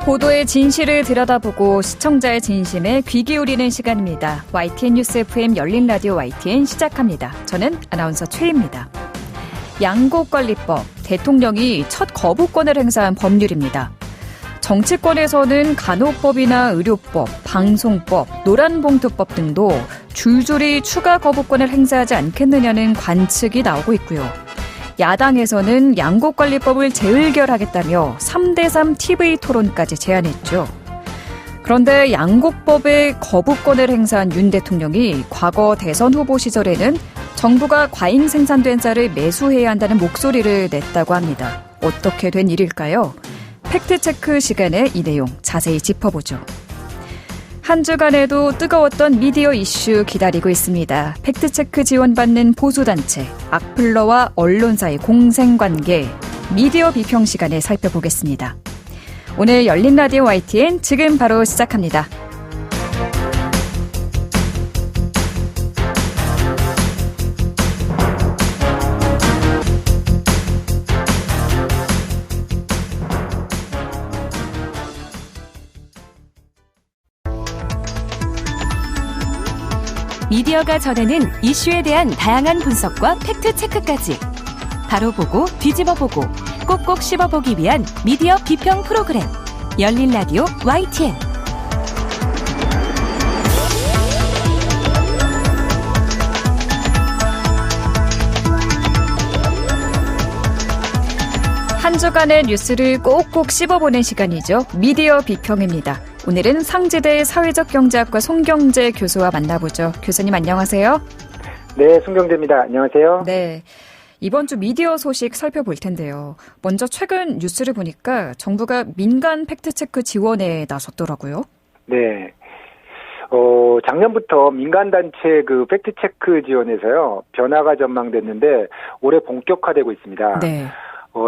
보도의 진실을 들여다보고 시청자의 진심에 귀 기울이는 시간입니다. YTN 뉴스 FM 열린 라디오 YTN 시작합니다. 저는 아나운서 최희입니다. 양곡관리법, 대통령이 첫 거부권을 행사한 법률입니다. 정치권에서는 간호법이나 의료법, 방송법, 노란봉투법 등도 줄줄이 추가 거부권을 행사하지 않겠느냐는 관측이 나오고 있고요. 야당에서는 양곡관리법을 재의결하겠다며 3대3 TV 토론까지 제안했죠. 그런데 양곡법에 거부권을 행사한 윤 대통령이 과거 대선 후보 시절에는 정부가 과잉 생산된 쌀을 매수해야 한다는 목소리를 냈다고 합니다. 어떻게 된 일일까요? 팩트체크 시간에 이 내용 자세히 짚어보죠. 한 주간에도 뜨거웠던 미디어 이슈 기다리고 있습니다. 팩트체크 지원받는 보수단체, 악플러와 언론사의 공생관계, 미디어 비평 시간에 살펴보겠습니다. 오늘 열린 라디오 YTN 지금 바로 시작합니다. 미디어가 전하는 이슈에 대한 다양한 분석과 팩트체크까지 바로 보고 뒤집어 보고 꼭꼭 씹어보기 위한 미디어 비평 프로그램 열린 라디오 YTN. 한 주간의 뉴스를 꼭꼭 씹어보는 시간이죠. 미디어 비평입니다. 오늘은 상지대 사회적경제학과 송경재 교수와 만나보죠. 교수님 안녕하세요. 네, 송경재입니다. 안녕하세요. 네, 이번 주 미디어 소식 살펴볼 텐데요. 먼저 최근 뉴스를 보니까 정부가 민간 팩트체크 지원에 나섰더라고요. 네. 작년부터 민간단체 팩트체크 지원에서요, 변화가 전망됐는데 올해 본격화되고 있습니다. 네.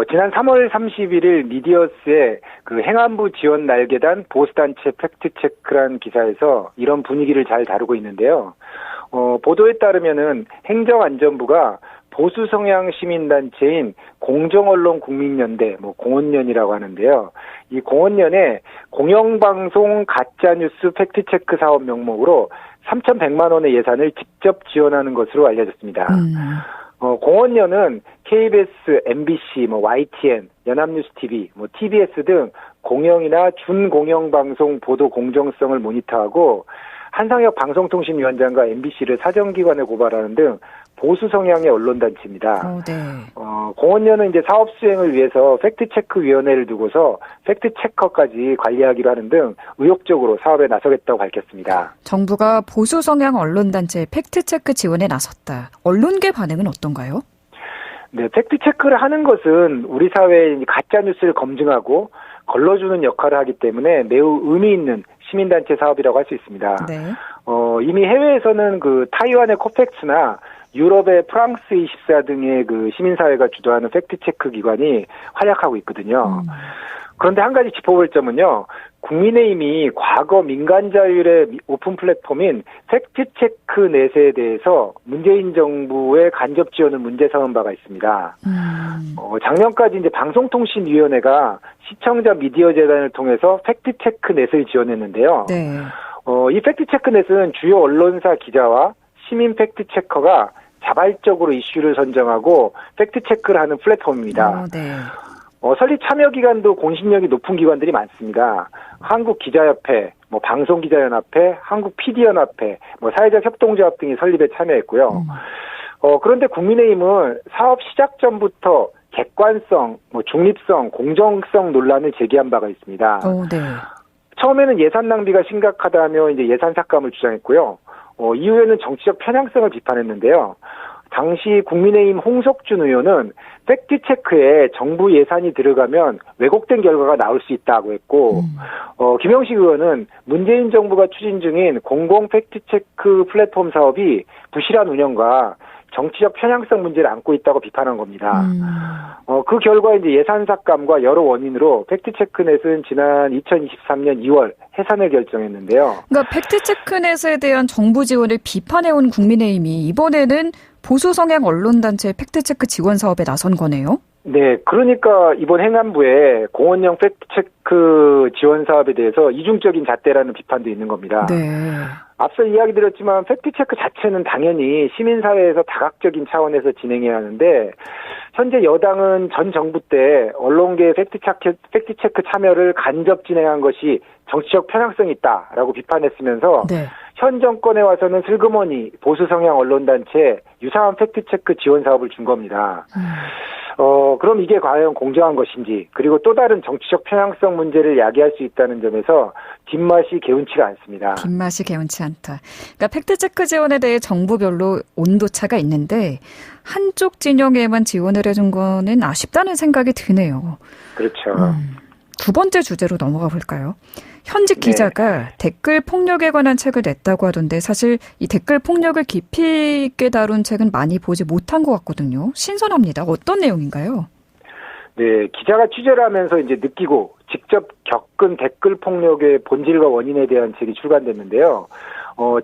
지난 3월 31일 미디어스의 행안부 지원 날개단 보수단체 팩트체크란 기사에서 이런 분위기를 잘 다루고 있는데요. 보도에 따르면은 행정안전부가 보수 성향 시민단체인 공정언론국민연대, 공언연이라고 하는데요. 이 공언연에 공영방송 가짜뉴스 팩트체크 사업 명목으로 3,100만 원의 예산을 직접 지원하는 것으로 알려졌습니다. 공언연은 KBS, MBC, YTN, 연합뉴스TV, TBS 등 공영이나 준공영방송 보도 공정성을 모니터하고 한상혁 방송통신위원장과 MBC를 사정기관에 고발하는 등 보수 성향의 언론단체입니다. 네. 공언연은 이제 사업 수행을 위해서 팩트체크위원회를 두고서 팩트체커까지 관리하기로 하는 등 의욕적으로 사업에 나서겠다고 밝혔습니다. 정부가 보수 성향 언론단체 팩트체크 지원에 나섰다. 언론계 반응은 어떤가요? 네, 팩트체크를 하는 것은 우리 사회의 가짜뉴스를 검증하고 걸러주는 역할을 하기 때문에 매우 의미 있는 시민단체 사업이라고 할 수 있습니다. 네. 이미 해외에서는 타이완의 코팩스나 유럽의 프랑스 24 등의 시민사회가 주도하는 팩트체크 기관이 활약하고 있거든요. 그런데 한 가지 짚어볼 점은요. 국민의힘이 과거 민간자율의 오픈 플랫폼인 팩트체크 내세에 대해서 문재인 정부의 간접 지원을 문제 삼은 바가 있습니다. 작년까지 이제 방송통신위원회가 시청자 미디어 재단을 통해서 팩트체크 넷을 지원했는데요. 네. 이 팩트체크 넷은 주요 언론사 기자와 시민 팩트체커가 자발적으로 이슈를 선정하고 팩트체크를 하는 플랫폼입니다. 네. 설립 참여 기관도 공신력이 높은 기관들이 많습니다. 한국기자협회, 방송기자연합회, 한국PD연합회, 사회적 협동조합 등이 설립에 참여했고요. 그런데 국민의힘은 사업 시작 전부터 객관성, 중립성, 공정성 논란을 제기한 바가 있습니다. 네. 처음에는 예산 낭비가 심각하다며 이제 예산 삭감을 주장했고요. 이후에는 정치적 편향성을 비판했는데요. 당시 국민의힘 홍석준 의원은 팩트체크에 정부 예산이 들어가면 왜곡된 결과가 나올 수 있다고 했고, 김영식 의원은 문재인 정부가 추진 중인 공공 팩트체크 플랫폼 사업이 부실한 운영과 정치적 편향성 문제를 안고 있다고 비판한 겁니다. 그 결과 이제 예산 삭감과 여러 원인으로 팩트체크넷은 지난 2023년 2월 해산을 결정했는데요. 그러니까 팩트체크넷에 대한 정부 지원을 비판해온 국민의힘이 이번에는 보수 성향 언론단체 팩트체크 지원 사업에 나선 거네요? 네, 그러니까 이번 행안부에 공원형 팩트체크 지원 사업에 대해서 이중적인 잣대라는 비판도 있는 겁니다. 네. 앞서 이야기 드렸지만 팩트체크 자체는 당연히 시민사회에서 다각적인 차원에서 진행해야 하는데 현재 여당은 전 정부 때 언론계 팩트체크 참여를 간접 진행한 것이 정치적 편향성이 있다라고 비판했으면서 네. 현 정권에 와서는 슬그머니 보수 성향 언론단체 유사한 팩트체크 지원 사업을 준 겁니다. 그럼 이게 과연 공정한 것인지, 그리고 또 다른 정치적 편향성 문제를 야기할 수 있다는 점에서 뒷맛이 개운치가 않습니다. 뒷맛이 개운치 않다. 그러니까 팩트체크 지원에 대해 정부별로 온도차가 있는데 한쪽 진영에만 지원을 해준 거는 아쉽다는 생각이 드네요. 그렇죠. 두 번째 주제로 넘어가 볼까요? 현직 기자가 댓글 폭력에 관한 책을 냈다고 하던데 사실 이 댓글 폭력을 깊이 있게 다룬 책은 많이 보지 못한 것 같거든요. 신선합니다. 어떤 내용인가요? 네, 기자가 취재를 하면서 이제 느끼고 직접 겪은 댓글 폭력의 본질과 원인에 대한 책이 출간됐는데요.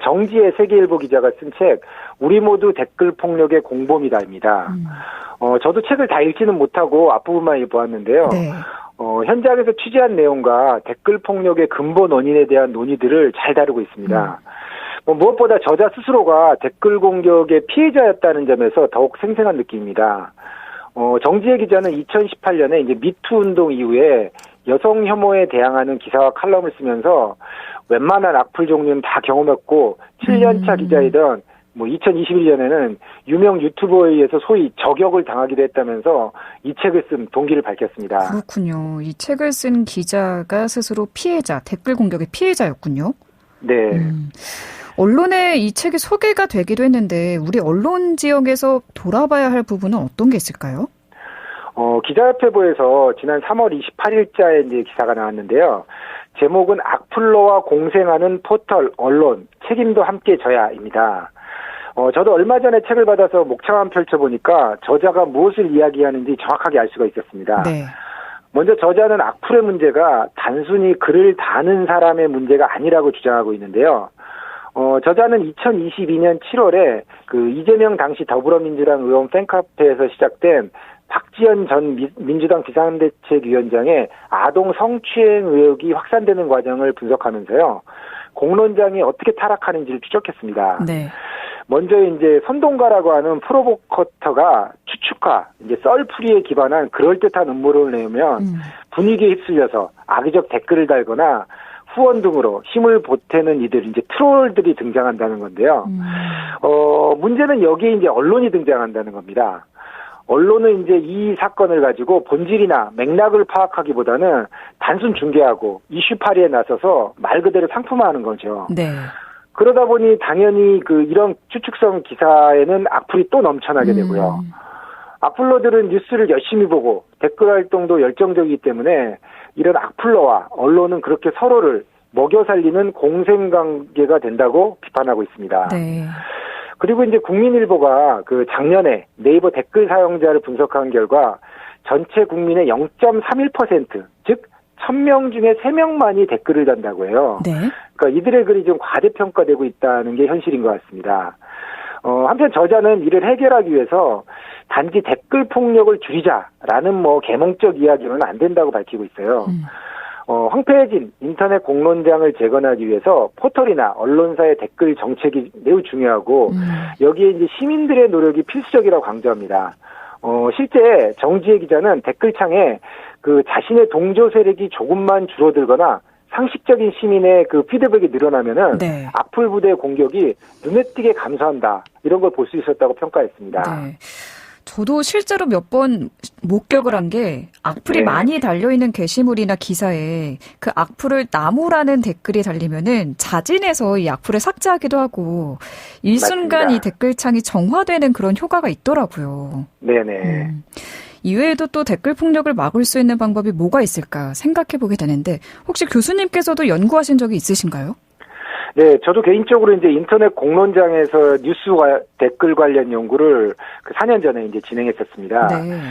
정지의 세계일보 기자가 쓴 책, 우리 모두 댓글 폭력의 공범이다입니다. 저도 책을 다 읽지는 못하고 앞부분만 읽어보았는데요. 네. 현장에서 취재한 내용과 댓글 폭력의 근본 원인에 대한 논의들을 잘 다루고 있습니다. 무엇보다 저자 스스로가 댓글 공격의 피해자였다는 점에서 더욱 생생한 느낌입니다. 정지혜 기자는 2018년에 이제 미투 운동 이후에 여성 혐오에 대항하는 기사와 칼럼을 쓰면서 웬만한 악플 종류는 다 경험했고 7년차 기자이던 2021년에는 유명 유튜버에 의해서 소위 저격을 당하기도 했다면서 이 책을 쓴 동기를 밝혔습니다. 그렇군요. 이 책을 쓴 기자가 스스로 피해자, 댓글 공격의 피해자였군요. 네. 언론에 이 책이 소개가 되기도 했는데 우리 언론 지역에서 돌아봐야 할 부분은 어떤 게 있을까요? 기자협회보에서 지난 3월 28일자에 이제 기사가 나왔는데요. 제목은 악플러와 공생하는 포털, 언론, 책임도 함께 져야입니다. 저도 얼마 전에 책을 받아서 목차만 펼쳐보니까 저자가 무엇을 이야기하는지 정확하게 알 수가 있었습니다. 네. 먼저 저자는 악플의 문제가 단순히 글을 다는 사람의 문제가 아니라고 주장하고 있는데요. 저자는 2022년 7월에 그 이재명 당시 더불어민주당 의원 팬카페에서 시작된 박지원 전 민주당 비상대책위원장의 아동 성추행 의혹이 확산되는 과정을 분석하면서요. 공론장이 어떻게 타락하는지를 추적했습니다. 네. 먼저 이제 선동가라고 하는 프로보커터가 추측과 이제 썰풀이에 기반한 그럴듯한 음모를 내면 분위기에 휩쓸려서 악의적 댓글을 달거나 후원 등으로 힘을 보태는 이들, 이제 트롤들이 등장한다는 건데요. 문제는 여기에 이제 언론이 등장한다는 겁니다. 언론은 이제 이 사건을 가지고 본질이나 맥락을 파악하기보다는 단순 중계하고 이슈 파리에 나서서 말 그대로 상품화하는 거죠. 네. 그러다 보니 당연히 이런 추측성 기사에는 악플이 또 넘쳐나게 되고요. 악플러들은 뉴스를 열심히 보고 댓글 활동도 열정적이기 때문에 이런 악플러와 언론은 그렇게 서로를 먹여 살리는 공생관계가 된다고 비판하고 있습니다. 네. 그리고 이제 국민일보가 작년에 네이버 댓글 사용자를 분석한 결과 전체 국민의 0.31%, 즉 1000명 중에 3명만이 댓글을 단다고 해요. 네. 그러니까 이들의 글이 좀 과대평가되고 있다는 게 현실인 것 같습니다. 한편 저자는 이를 해결하기 위해서 단지 댓글 폭력을 줄이자라는 계몽적 이야기는 안 된다고 밝히고 있어요. 황폐해진 인터넷 공론장을 재건하기 위해서 포털이나 언론사의 댓글 정책이 매우 중요하고 여기에 이제 시민들의 노력이 필수적이라고 강조합니다. 실제 정지혜 기자는 댓글창에 자신의 동조 세력이 조금만 줄어들거나 상식적인 시민의 피드백이 늘어나면은 네. 악플 부대의 공격이 눈에 띄게 감소한다. 이런 걸 볼 수 있었다고 평가했습니다. 네. 저도 실제로 몇 번 목격을 한 게 악플이 네. 많이 달려있는 게시물이나 기사에 그 악플을 나무라는 댓글이 달리면은 자진해서 이 악플을 삭제하기도 하고 일순간 맞습니다. 이 댓글창이 정화되는 그런 효과가 있더라고요. 네네. 이외에도 또 댓글 폭력을 막을 수 있는 방법이 뭐가 있을까 생각해보게 되는데 혹시 교수님께서도 연구하신 적이 있으신가요? 네, 저도 개인적으로 이제 인터넷 공론장에서 뉴스와 댓글 관련 연구를 4년 전에 이제 진행했었습니다. 네.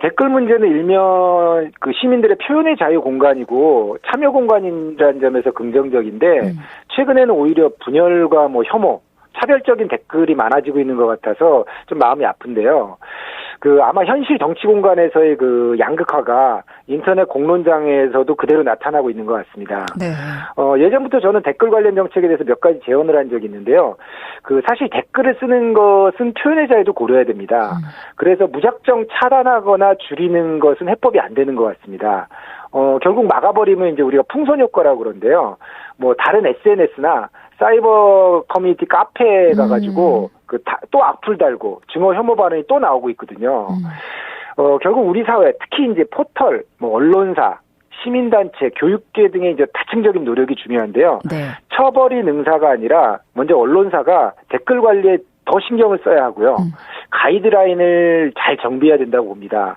댓글 문제는 일면 시민들의 표현의 자유 공간이고 참여 공간이라는 점에서 긍정적인데 최근에는 오히려 분열과 혐오, 차별적인 댓글이 많아지고 있는 것 같아서 좀 마음이 아픈데요. 아마 현실 정치 공간에서의 그 양극화가 인터넷 공론장에서도 그대로 나타나고 있는 것 같습니다. 네. 예전부터 저는 댓글 관련 정책에 대해서 몇 가지 제언을 한 적이 있는데요. 사실 댓글을 쓰는 것은 표현의 자유도 고려해야 됩니다. 그래서 무작정 차단하거나 줄이는 것은 해법이 안 되는 것 같습니다. 결국 막아버리면 이제 우리가 풍선 효과라고 그러는데요. 뭐 다른 SNS나 사이버 커뮤니티 카페에 가가지고 또 악플 달고 증오 혐오 반응이 또 나오고 있거든요. 결국 우리 사회 특히 이제 포털, 뭐 언론사, 시민단체, 교육계 등의 이제 다층적인 노력이 중요한데요. 네. 처벌이 능사가 아니라 먼저 언론사가 댓글 관리에 더 신경을 써야 하고요. 가이드라인을 잘 정비해야 된다고 봅니다.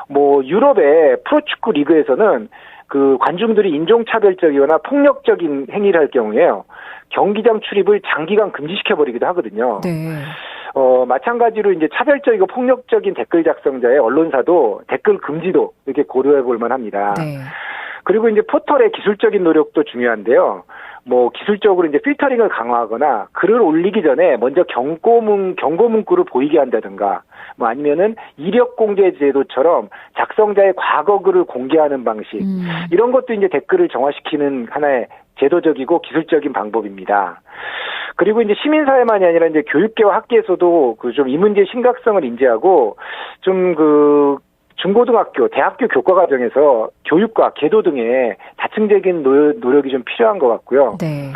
뭐 유럽의 프로축구 리그에서는 그 관중들이 인종차별적이거나 폭력적인 행위를 할 경우에요. 경기장 출입을 장기간 금지시켜버리기도 하거든요. 네. 마찬가지로 이제 차별적이고 폭력적인 댓글 작성자의 언론사도 댓글 금지도 이렇게 고려해 볼 만합니다. 네. 그리고 이제 포털의 기술적인 노력도 중요한데요. 뭐 기술적으로 이제 필터링을 강화하거나 글을 올리기 전에 먼저 경고문구를 보이게 한다든가 뭐 아니면은 이력 공개 제도처럼 작성자의 과거 글을 공개하는 방식 이런 것도 이제 댓글을 정화시키는 하나의 제도적이고 기술적인 방법입니다. 그리고 이제 시민사회만이 아니라 이제 교육계와 학계에서도 좀 이 문제의 심각성을 인지하고 좀 중고등학교, 대학교 교과과정에서 교육과 계도 등의 다층적인 노력이 좀 필요한 것 같고요. 네.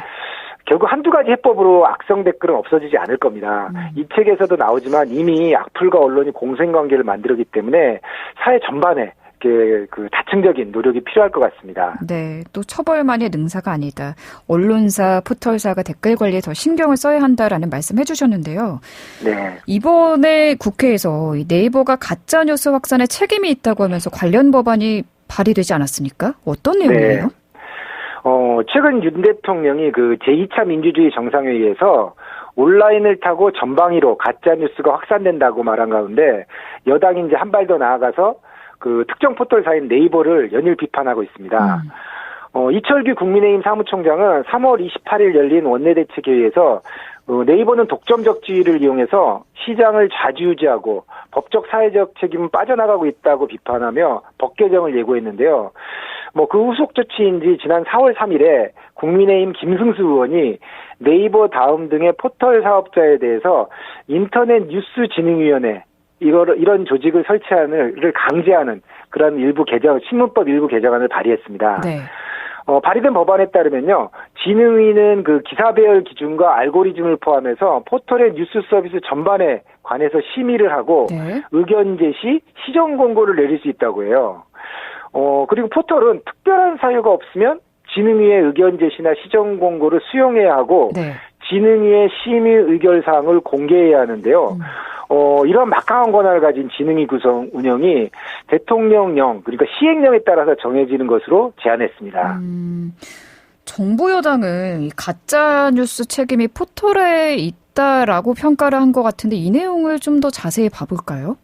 결국 한두 가지 해법으로 악성 댓글은 없어지지 않을 겁니다. 이 책에서도 나오지만 이미 악플과 언론이 공생관계를 만들었기 때문에 사회 전반에 그 다층적인 노력이 필요할 것 같습니다. 네, 또 처벌만이 능사가 아니다. 언론사, 포털사가 댓글 관리에 더 신경을 써야 한다라는 말씀 해주셨는데요. 네. 이번에 국회에서 네이버가 가짜뉴스 확산에 책임이 있다고 하면서 관련 법안이 발의되지 않았습니까? 어떤 내용이에요? 네. 최근 윤 대통령이 그 제2차 민주주의 정상회의에서 온라인을 타고 전방위로 가짜뉴스가 확산된다고 말한 가운데 여당이 이제 한 발 더 나아가서 그 특정 포털사인 네이버를 연일 비판하고 있습니다. 이철규 국민의힘 사무총장은 3월 28일 열린 원내대책회의에서 네이버는 독점적 지위를 이용해서 시장을 좌지우지하고 법적 사회적 책임은 빠져나가고 있다고 비판하며 법 개정을 예고했는데요. 뭐 그 후속 조치인지 지난 4월 3일에 국민의힘 김승수 의원이 네이버 다음 등의 포털 사업자에 대해서 인터넷 뉴스 진흥위원회 이런 조직을 설치하는를 강제하는 그런 신문법 일부 개정안을 발의했습니다. 네. 발의된 법안에 따르면요, 진흥위는 그 기사 배열 기준과 알고리즘을 포함해서 포털의 뉴스 서비스 전반에 관해서 심의를 하고 네. 의견 제시, 시정 공고를 내릴 수 있다고 해요. 그리고 포털은 특별한 사유가 없으면 진흥위의 의견 제시나 시정 공고를 수용해야 하고 네. 진흥위의 심의 의결 사항을 공개해야 하는데요. 이런 막강한 권한을 가진 진흥위 구성 운영이 대통령령 그러니까 시행령에 따라서 정해지는 것으로 제안했습니다. 정부 여당은 가짜 뉴스 책임이 포털에 있다라고 평가를 한 것 같은데 이 내용을 좀 더 자세히 봐볼까요?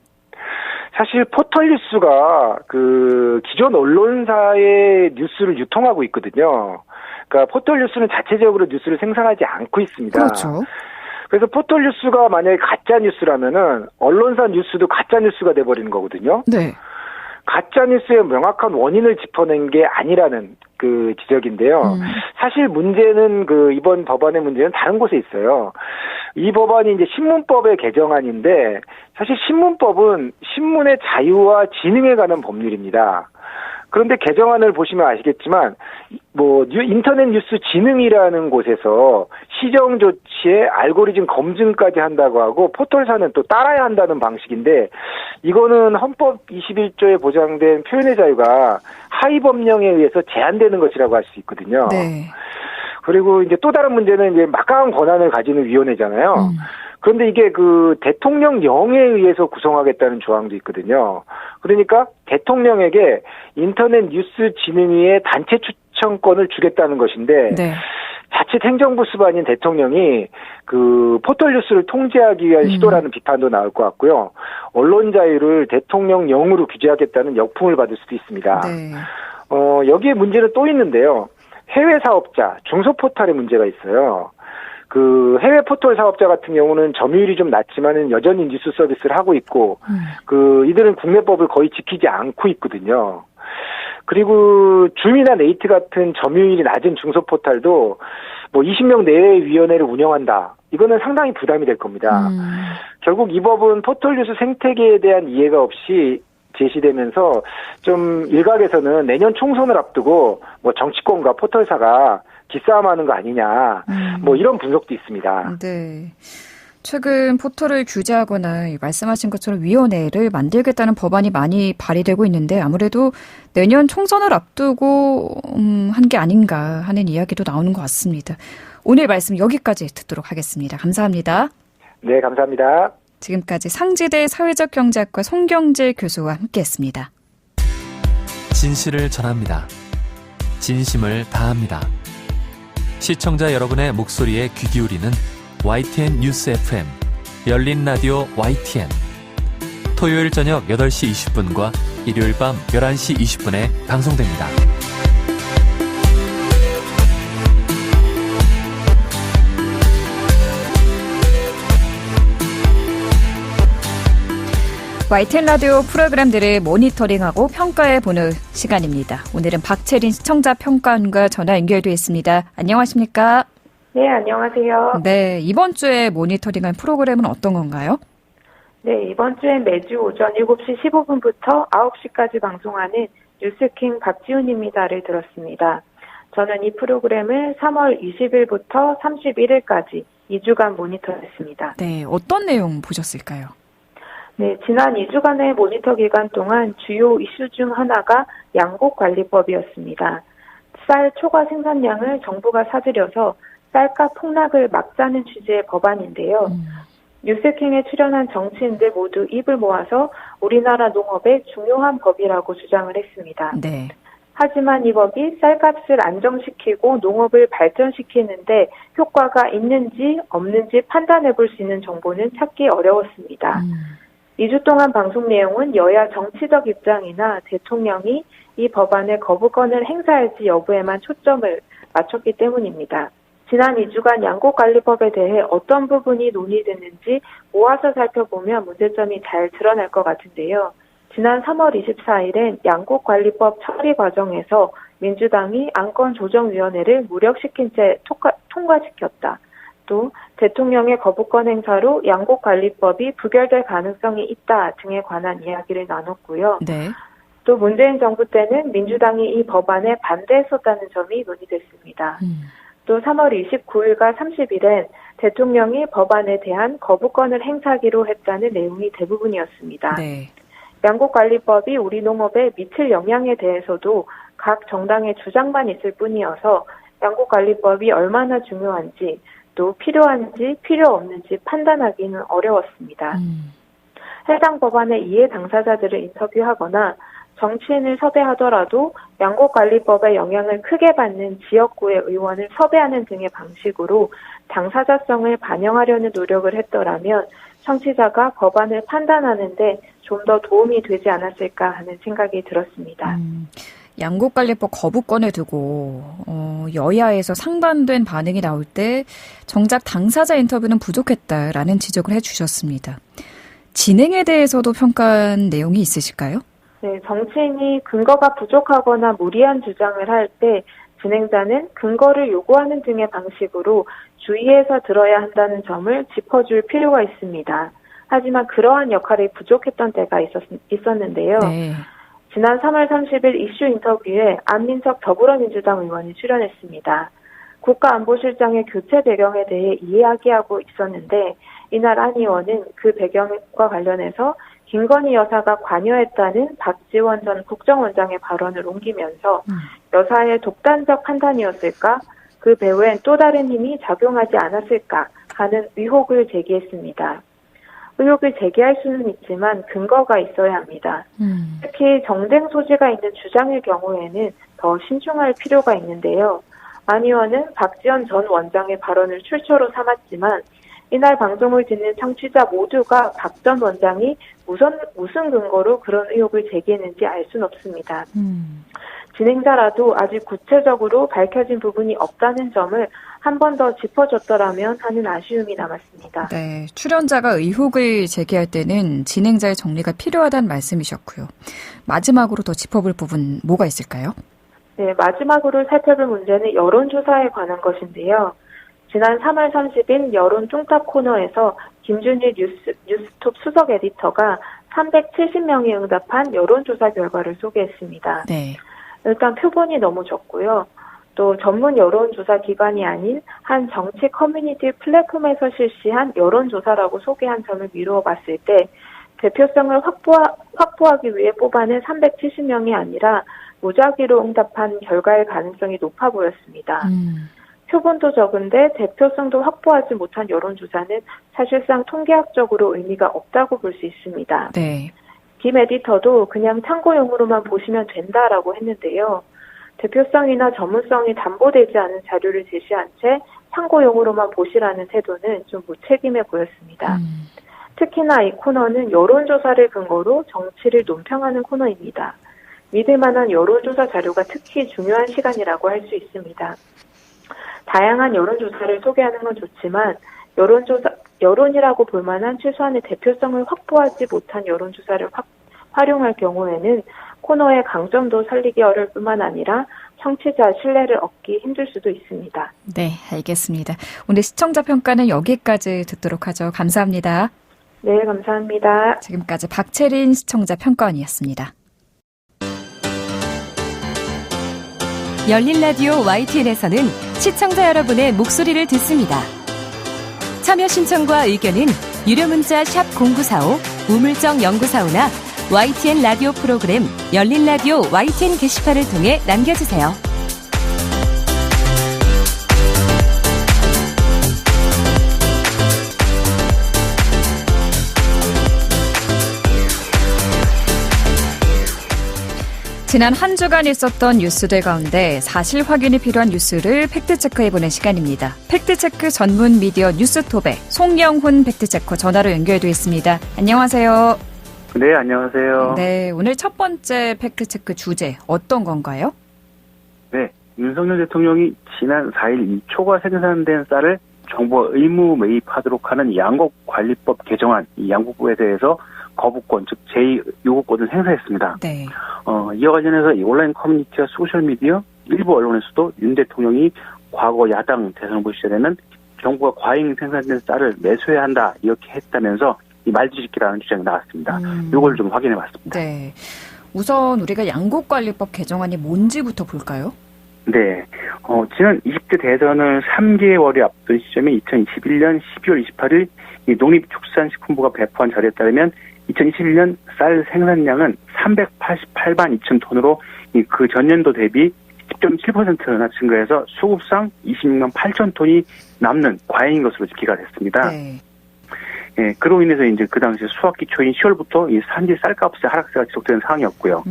사실 포털 뉴스가 그 기존 언론사의 뉴스를 유통하고 있거든요. 그러니까 포털 뉴스는 자체적으로 뉴스를 생산하지 않고 있습니다. 그렇죠. 그래서 포털 뉴스가 만약에 가짜 뉴스라면은 언론사 뉴스도 가짜 뉴스가 돼버리는 거거든요. 네. 가짜 뉴스의 명확한 원인을 짚어낸 게 아니라는 그 지적인데요. 사실 문제는 이번 법안의 문제는 다른 곳에 있어요. 이 법안이 이제 신문법의 개정안인데 사실 신문법은 신문의 자유와 진흥에 관한 법률입니다. 그런데 개정안을 보시면 아시겠지만 인터넷 뉴스 진흥이라는 곳에서 시정 조치에 알고리즘 검증까지 한다고 하고 포털사는 또 따라야 한다는 방식인데 이거는 헌법 21조에 보장된 표현의 자유가 하위 법령에 의해서 제한되는 것이라고 할 수 있거든요. 네. 그리고 이제 또 다른 문제는 이제 막강한 권한을 가지는 위원회잖아요. 그런데 이게 대통령령에 의해서 구성하겠다는 조항도 있거든요. 그러니까 대통령에게 인터넷 뉴스 진흥위의 단체 추천권을 주겠다는 것인데 네. 자칫 행정부 수반인 대통령이 포털 뉴스를 통제하기 위한 시도라는 비판도 나올 것 같고요. 언론 자유를 대통령령으로 규제하겠다는 역풍을 받을 수도 있습니다. 네. 여기에 문제는 또 있는데요. 해외 사업자, 중소포털의 문제가 있어요. 그 해외 포털 사업자 같은 경우는 점유율이 좀 낮지만은 여전히 뉴스 서비스를 하고 있고, 그 이들은 국내법을 거의 지키지 않고 있거든요. 그리고 줌이나 네이트 같은 점유율이 낮은 중소 포털도 뭐 20명 내외의 위원회를 운영한다. 이거는 상당히 부담이 될 겁니다. 결국 이 법은 포털 뉴스 생태계에 대한 이해가 없이 제시되면서 좀 일각에서는 내년 총선을 앞두고 뭐 정치권과 포털사가 기싸움하는 거 아니냐, 뭐 이런 분석도 있습니다. 네. 최근 포털을 규제하거나 말씀하신 것처럼 위원회를 만들겠다는 법안이 많이 발의되고 있는데 아무래도 내년 총선을 앞두고 한 게 아닌가 하는 이야기도 나오는 것 같습니다. 오늘 말씀 여기까지 듣도록 하겠습니다. 감사합니다. 네, 감사합니다. 지금까지 상지대 사회적경제학과 송경재 교수와 함께했습니다. 진실을 전합니다. 진심을 다합니다. 시청자 여러분의 목소리에 귀 기울이는 YTN 뉴스 FM 열린 라디오 YTN 토요일 저녁 8시 20분과 일요일 밤 11시 20분에 방송됩니다. YTN 라디오 프로그램들을 모니터링하고 평가해보는 시간입니다. 오늘은 박채린 시청자 평가원과 전화 연결되어 있습니다. 안녕하십니까? 네, 안녕하세요. 네, 이번 주에 모니터링한 프로그램은 어떤 건가요? 네, 이번 주엔 매주 오전 7시 15분부터 9시까지 방송하는 뉴스킹 박지훈입니다를 들었습니다. 저는 이 프로그램을 3월 20일부터 31일까지 2주간 모니터했습니다. 네, 어떤 내용 보셨을까요? 네, 지난 2주간의 모니터 기간 동안 주요 이슈 중 하나가 양곡관리법이었습니다. 쌀 초과 생산량을 정부가 사들여서 쌀값 폭락을 막자는 취지의 법안인데요. 뉴스킹에 출연한 정치인들 모두 입을 모아서 우리나라 농업의 중요한 법이라고 주장을 했습니다. 네. 하지만 이 법이 쌀값을 안정시키고 농업을 발전시키는데 효과가 있는지 없는지 판단해 볼 수 있는 정보는 찾기 어려웠습니다. 2주 동안 방송 내용은 여야 정치적 입장이나 대통령이 이 법안의 거부권을 행사할지 여부에만 초점을 맞췄기 때문입니다. 지난 2주간 양곡관리법에 대해 어떤 부분이 논의됐는지 모아서 살펴보면 문제점이 잘 드러날 것 같은데요. 지난 3월 24일엔 양곡관리법 처리 과정에서 민주당이 안건조정위원회를 무력시킨 채 통과시켰다. 또 대통령의 거부권 행사로 양곡관리법이 부결될 가능성이 있다 등에 관한 이야기를 나눴고요. 네. 또 문재인 정부 때는 민주당이 이 법안에 반대했었다는 점이 논의됐습니다. 또 3월 29일과 30일엔 대통령이 법안에 대한 거부권을 행사하기로 했다는 내용이 대부분이었습니다. 네. 양곡관리법이 우리 농업에 미칠 영향에 대해서도 각 정당의 주장만 있을 뿐이어서 양곡관리법이 얼마나 중요한지 또 필요한지 필요 없는지 판단하기는 어려웠습니다. 해당 법안의 이해 당사자들을 인터뷰하거나 정치인을 섭외하더라도 양곡관리법의 영향을 크게 받는 지역구의 의원을 섭외하는 등의 방식으로 당사자성을 반영하려는 노력을 했더라면 청취자가 법안을 판단하는데 좀 더 도움이 되지 않았을까 하는 생각이 들었습니다. 양곡관리법 거부권을 두고 여야에서 상반된 반응이 나올 때 정작 당사자 인터뷰는 부족했다라는 지적을 해주셨습니다. 진행에 대해서도 평가한 내용이 있으실까요? 네, 정치인이 근거가 부족하거나 무리한 주장을 할 때 진행자는 근거를 요구하는 등의 방식으로 주의해서 들어야 한다는 점을 짚어줄 필요가 있습니다. 하지만 그러한 역할이 부족했던 때가 있었는데요. 네. 지난 3월 30일 이슈 인터뷰에 안민석 더불어민주당 의원이 출연했습니다. 국가안보실장의 교체 배경에 대해 이야기하고 있었는데 이날 안 의원은 그 배경과 관련해서 김건희 여사가 관여했다는 박지원 전 국정원장의 발언을 옮기면서 여사의 독단적 판단이었을까? 그 배후엔 또 다른 힘이 작용하지 않았을까? 하는 의혹을 제기했습니다. 의혹을 제기할 수는 있지만 근거가 있어야 합니다. 특히 정쟁 소지가 있는 주장일 경우에는 더 신중할 필요가 있는데요. 안 의원은 박지원 전 원장의 발언을 출처로 삼았지만 이날 방송을 듣는 청취자 모두가 박 전 원장이 무슨 근거로 그런 의혹을 제기했는지 알 수는 없습니다. 진행자라도 아직 구체적으로 밝혀진 부분이 없다는 점을 한 번 더 짚어줬더라면 하는 아쉬움이 남았습니다. 네, 출연자가 의혹을 제기할 때는 진행자의 정리가 필요하다는 말씀이셨고요. 마지막으로 더 짚어볼 부분 뭐가 있을까요? 네, 마지막으로 살펴볼 문제는 여론조사에 관한 것인데요. 지난 3월 30일 여론 뚱탑 코너에서 김준일 뉴스톱 수석 에디터가 370명이 응답한 여론조사 결과를 소개했습니다. 네. 일단 표본이 너무 적고요. 또 전문 여론조사 기관이 아닌 한 정치 커뮤니티 플랫폼에서 실시한 여론조사라고 소개한 점을 미루어 봤을 때 대표성을 확보하기 위해 뽑아낸 370명이 아니라 무작위로 응답한 결과일 가능성이 높아 보였습니다. 표본도 적은데 대표성도 확보하지 못한 여론조사는 사실상 통계학적으로 의미가 없다고 볼 수 있습니다. 네. 김 에디터도 그냥 참고용으로만 보시면 된다라고 했는데요. 대표성이나 전문성이 담보되지 않은 자료를 제시한 채 참고용으로만 보시라는 태도는 좀 무책임해 보였습니다. 특히나 이 코너는 여론조사를 근거로 정치를 논평하는 코너입니다. 믿을 만한 여론조사 자료가 특히 중요한 시간이라고 할 수 있습니다. 다양한 여론조사를 소개하는 건 좋지만 여론이라고 볼 만한 최소한의 대표성을 확보하지 못한 여론조사를 활용할 경우에는 코너의 강점도 살리기 어려울 뿐만 아니라 청취자 신뢰를 얻기 힘들 수도 있습니다. 네, 알겠습니다. 오늘 시청자 평가는 여기까지 듣도록 하죠. 감사합니다. 네, 감사합니다. 지금까지 박채린 시청자 평가원이었습니다. 열린 라디오 YTN에서는 시청자 여러분의 목소리를 듣습니다. 참여 신청과 의견은 유료 문자 샵 0945, 우물정 0945나 YTN 라디오 프로그램 열린 라디오 YTN 게시판을 통해 남겨주세요. 지난 한 주간 있었던 뉴스들 가운데 사실 확인이 필요한 뉴스를 팩트체크해보는 시간입니다. 팩트체크 전문 미디어 뉴스톱의 송영훈 팩트체커 전화로 연결돼 있습니다. 안녕하세요. 네, 안녕하세요. 네, 오늘 첫 번째 팩트체크 주제 어떤 건가요? 네, 윤석열 대통령이 지난 4일 이 초과 생산된 쌀을 정부가 의무 매입하도록 하는 양곡관리법 개정안, 이 양곡부에 대해서 거부권, 즉 제2요구권을 행사했습니다. 네. 이와 관련해서 이 온라인 커뮤니티와 소셜미디어, 일부 언론에서도 윤 대통령이 과거 야당 대선 후보 시절에는 정부가 과잉 생산된 쌀을 매수해야 한다 이렇게 했다면서 이 말뒤집기라는 주장이 나왔습니다. 이걸 좀 확인해봤습니다. 네. 우선 우리가 양곡관리법 개정안이 뭔지부터 볼까요? 네. 지난 20대 대선을 3개월이 앞둔 시점에 2021년 12월 28일 이 농림축산식품부가 배포한 자료에 따르면 2021년 쌀 생산량은 388만 2천 톤으로 그 전년도 대비 10.7%나 증가해서 수급상 26만 8천 톤이 남는 과잉인 것으로 집계가 됐습니다. 네. 예, 그로 인해서 이제 그 당시 수확기 초인 10월부터 이 산지 쌀값의 하락세가 지속되는 상황이었고요.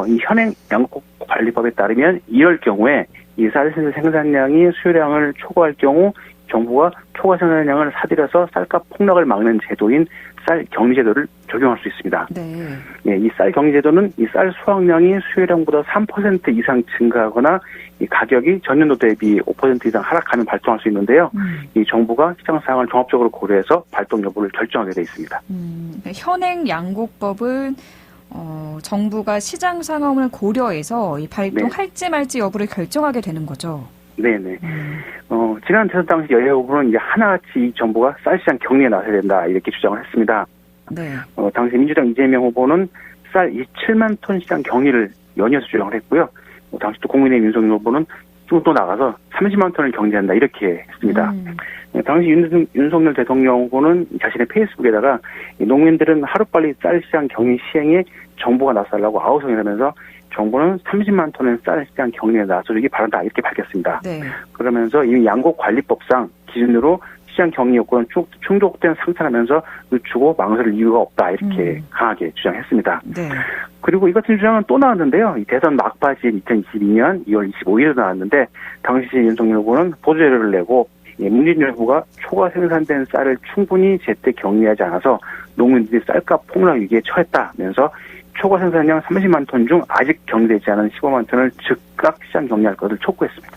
이 현행 양곡관리법에 따르면 이럴 경우에 이 쌀 생산량이 수요량을 초과할 경우 정부가 초과 생산량을 사들여서 쌀값 폭락을 막는 제도인 쌀 격리제도를 적용할 수 있습니다. 네. 예, 이 쌀 격리제도는 이 쌀 수확량이 수요량보다 3% 이상 증가하거나 이 가격이 전년도 대비 5% 이상 하락하면 발동할 수 있는데요. 이 정부가 시장 상황을 종합적으로 고려해서 발동 여부를 결정하게 돼 있습니다. 현행 양곡법은 정부가 시장 상황을 고려해서 이 발동할지 말지 여부를 결정하게 되는 거죠. 네네. 지난 대선 당시 여야 후보는 이제 하나같이 이 정부가 쌀 시장 격리에 나서야 된다 이렇게 주장을 했습니다. 네. 당시 민주당 이재명 후보는 쌀 27만 톤 시장 격리를 연이어서 주장을 했고요. 당시 또 국민의힘 윤석열 후보는 좀 또 나가서 30만 톤을 격리한다 이렇게 했습니다. 당시 윤석열 대통령 후보는 자신의 페이스북에다가 농민들은 하루빨리 쌀 시장 격리 시행에 정부가 나서달라고 아우성을 하면서 정부는 30만 톤의 쌀 시장 격리에 나서주기 바란다 이렇게 밝혔습니다. 네. 그러면서 이미 양곡관리법상 기준으로 시장 격리 요건은 충족된 상태라면서 주고 망설일 이유가 없다 이렇게 강하게 주장했습니다. 네. 그리고 이 같은 주장은 또 나왔는데요. 이 대선 막바지인 2022년 2월 25일에 나왔는데 당시 윤석열 후보는 보도자료를 내고 문재인 후보가 초과 생산된 쌀을 충분히 제때 격리하지 않아서 농민들이 쌀값 폭락 위기에 처했다면서 초과 생산량 30만 톤 중 아직 경제되지 않은 15만 톤을 즉각 시장 격리할 것을 촉구했습니다.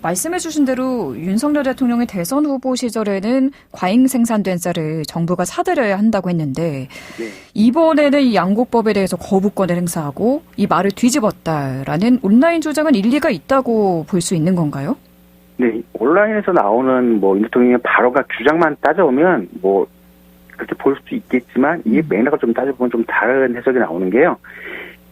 말씀해 주신 대로 윤석열 대통령의 대선 후보 시절에는 과잉 생산된 쌀을 정부가 사들여야 한다고 했는데 네. 이번에는 이 양곡법에 대해서 거부권을 행사하고 이 말을 뒤집었다라는 온라인 주장은 일리가 있다고 볼 수 있는 건가요? 네, 온라인에서 나오는 윤 대통령의 발언과 주장만 따져보면 그렇게 볼 수도 있겠지만 이게 맥락을 좀 따져보면 좀 다른 해석이 나오는 게요.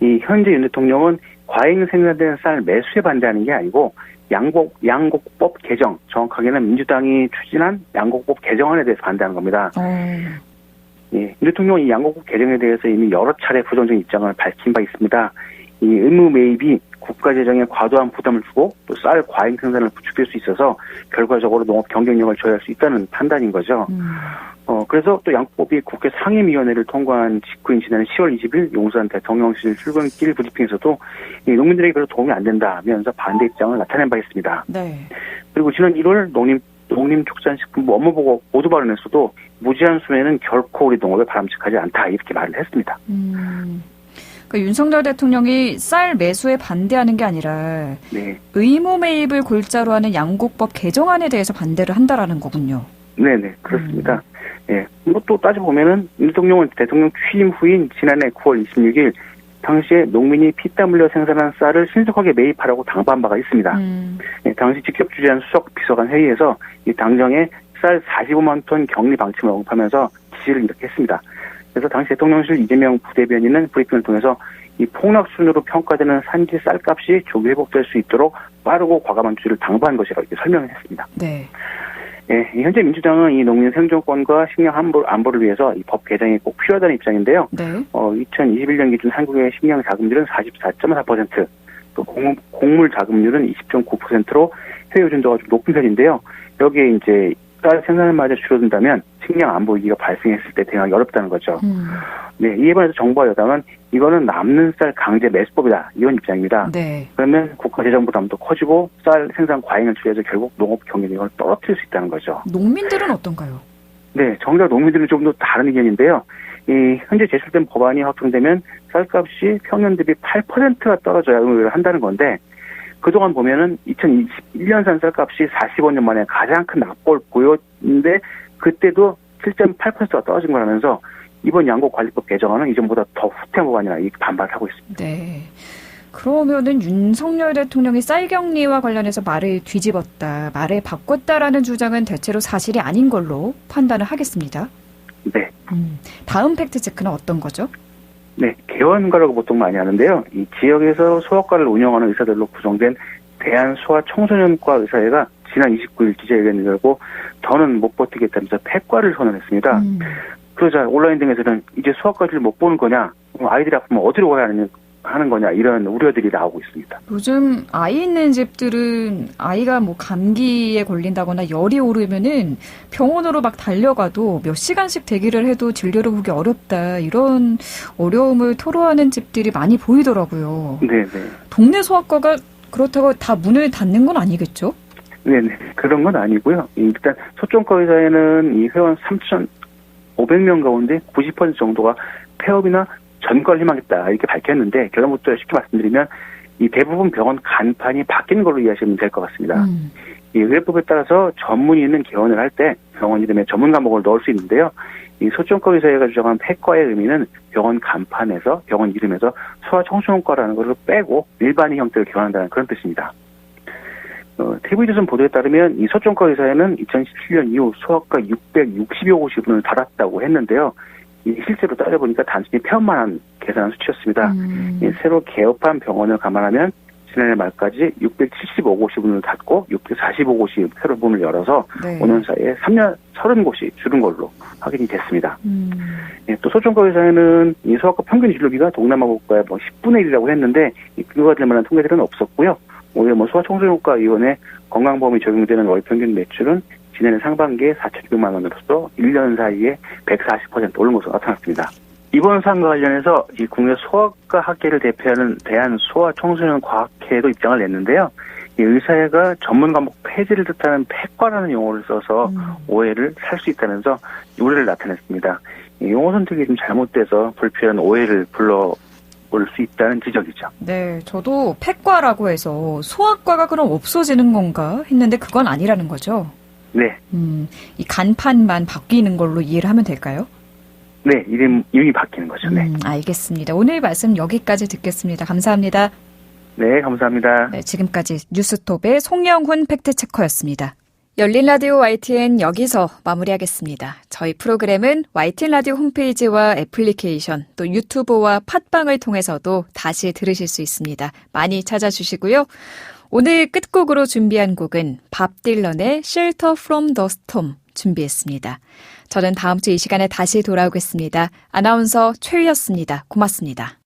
이 현재 윤 대통령은 과잉 생산된 쌀 매수에 반대하는 게 아니고 양곡법 개정, 정확하게는 민주당이 추진한 양곡법 개정안에 대해서 반대하는 겁니다. 예, 윤 대통령은 이 양곡법 개정에 대해서 이미 여러 차례 부정적인 입장을 밝힌 바 있습니다. 이 의무 매입이 국가 재정에 과도한 부담을 주고 또 쌀 과잉 생산을 부추길 수 있어서 결과적으로 농업 경쟁력을 저해할 수 있다는 판단인 거죠. 그래서 또 양곡법이 국회 상임위원회를 통과한 직후인 지난 10월 20일 용산 대통령실 출근길 브리핑에서도 이 농민들에게 별로 도움이 안 된다면서 반대 입장을 나타낸 바 있습니다. 네. 그리고 지난 1월 농림축산식품부 업무보고 보도 발언에서도 무제한 수매는 결코 우리 농업에 바람직하지 않다 이렇게 말을 했습니다. 그러니까 윤석열 대통령이 쌀 매수에 반대하는 게 아니라 네. 의무 매입을 골자로 하는 양곡법 개정안에 대해서 반대를 한다라는 거군요. 네네 그렇습니다. 예, 또 따져보면은 윤 대통령은 대통령 취임 후인 지난해 9월 26일 당시에 농민이 피땀 흘려 생산한 쌀을 신속하게 매입하라고 당부한 바가 있습니다. 예, 당시 직접 주재한 수석 비서관 회의에서 이 당정에 쌀 45만 톤 격리 방침을 언급하면서 지시를 이렇게 했습니다. 그래서 당시 대통령실 이재명 부대변인은 브리핑을 통해서 이 폭락순으로 평가되는 산지 쌀값이 조기 회복될 수 있도록 빠르고 과감한 조치를 당부한 것이라고 이렇게 설명을 했습니다. 네. 예, 현재 민주당은 이 농민 생존권과 식량 안보를 위해서 이 법 개정이 꼭 필요하다는 입장인데요. 네. 2021년 기준 한국의 식량 자금률은 44.4%, 또 곡물 자금률은 20.9%로 해외 의존도가 좀 높은 편인데요. 여기에 이제 쌀 생산량마저 줄어든다면 식량 안보 위기가 발생했을 때 대응하기 어렵다는 거죠. 네, 이에 반해서 정부와 여당은 이거는 남는 쌀 강제 매수법이다 이런 입장입니다. 네. 그러면 국가 재정 부담도 커지고 쌀 생산 과잉을 줄여서 결국 농업 경쟁력을 떨어뜨릴 수 있다는 거죠. 농민들은 어떤가요? 네, 정작 농민들은 좀 더 다른 의견인데요. 이 현재 제출된 법안이 확정되면 쌀값이 평년 대비 8%가 떨어져야 의무를 한다는 건데 그동안 보면은 2021년산 쌀값이 45년 만에 가장 큰 낙폭을 보였는데 그때도 7.8%가 떨어진 거라면서 이번 양곡관리법 개정안은 이전보다 더 후퇴한 법안이라 이렇게 반발하고 있습니다. 네. 그러면은 윤석열 대통령이 쌀 격리와 관련해서 말을 뒤집었다, 말을 바꿨다라는 주장은 대체로 사실이 아닌 걸로 판단을 하겠습니다. 네. 다음 팩트 체크는 어떤 거죠? 네, 개원가라고 보통 많이 하는데요. 이 지역에서 소아과를 운영하는 의사들로 구성된 대한소아청소년과 의사회가 지난 29일 기자회견을 열고 더는 못 버티겠다면서 폐과를 선언했습니다. 그러자 온라인 등에서는 이제 소아과를 못 보는 거냐, 아이들이 아프면 어디로 가야 하는 거냐 이런 우려들이 나오고 있습니다. 요즘 아이 있는 집들은 아이가 감기에 걸린다거나 열이 오르면은 병원으로 막 달려가도 몇 시간씩 대기를 해도 진료를 보기 어렵다 이런 어려움을 토로하는 집들이 많이 보이더라고요. 네네. 동네 소아과가 그렇다고 다 문을 닫는 건 아니겠죠? 네네. 그런 건 아니고요. 일단 소정과 의사에는 이 회원 3,500명 가운데 90% 정도가 폐업이나 전과를 희망했다 이렇게 밝혔는데 결론부터 쉽게 말씀드리면 이 대부분 병원 간판이 바뀌는 걸로 이해하시면 될 것 같습니다. 이 의료법에 따라서 전문의는 개원을 할 때 병원 이름에 전문 과목을 넣을 수 있는데요. 이 소정과 의사회가 주장한 폐과의 의미는 병원 간판에서 병원 이름에서 소아청소년과라는 것을 빼고 일반인 형태로 개원한다는 그런 뜻입니다. TV조선 보도에 따르면 이 소정과 의사회는 2017년 이후 소아과 660여 곳이 문을 닫았다고 했는데요. 실제로 따져보니까 단순히 폐업만 계산한 수치였습니다. 새로 개업한 병원을 감안하면 지난해 말까지 675곳이 문을 닫고 645곳이 새로 문을 열어서 네. 5년 사이에 3년 30곳이 줄은 걸로 확인이 됐습니다. 또 소정과 의사에는 이 소아과 평균 진료비가 동남아 국가의 10분의 1이라고 했는데 그거가 될 만한 통계들은 없었고요. 오히려 소아청소년과 의원의 건강보험이 적용되는 월 평균 매출은 지난해 상반기에 4,600만 원으로서 1년 사이에 140% 오른 것으로 나타났습니다. 이번 사안과 관련해서 이 국내 소아과 학계를 대표하는 대한소아청소년과학회도 입장을 냈는데요. 이 의사회가 전문 과목 폐지를 뜻하는 폐과라는 용어를 써서 오해를 살 수 있다면서 우려를 나타냈습니다. 용어 선택이 좀 잘못돼서 불필요한 오해를 불러올 수 있다는 지적이죠. 네, 저도 폐과라고 해서 소아과가 그럼 없어지는 건가 했는데 그건 아니라는 거죠. 네. 이 간판만 바뀌는 걸로 이해를 하면 될까요? 네, 이름이 바뀌는 거죠. 네. 알겠습니다. 오늘 말씀 여기까지 듣겠습니다. 감사합니다. 네, 감사합니다. 네, 지금까지 뉴스톱의 송영훈 팩트체커였습니다. 열린 라디오 YTN 여기서 마무리하겠습니다. 저희 프로그램은 YTN 라디오 홈페이지와 애플리케이션, 또 유튜브와 팟빵을 통해서도 다시 들으실 수 있습니다. 많이 찾아주시고요. 오늘 끝곡으로 준비한 곡은 밥 딜런의 Shelter from the Storm 준비했습니다. 저는 다음 주 이 시간에 다시 돌아오겠습니다. 아나운서 최유였습니다. 고맙습니다.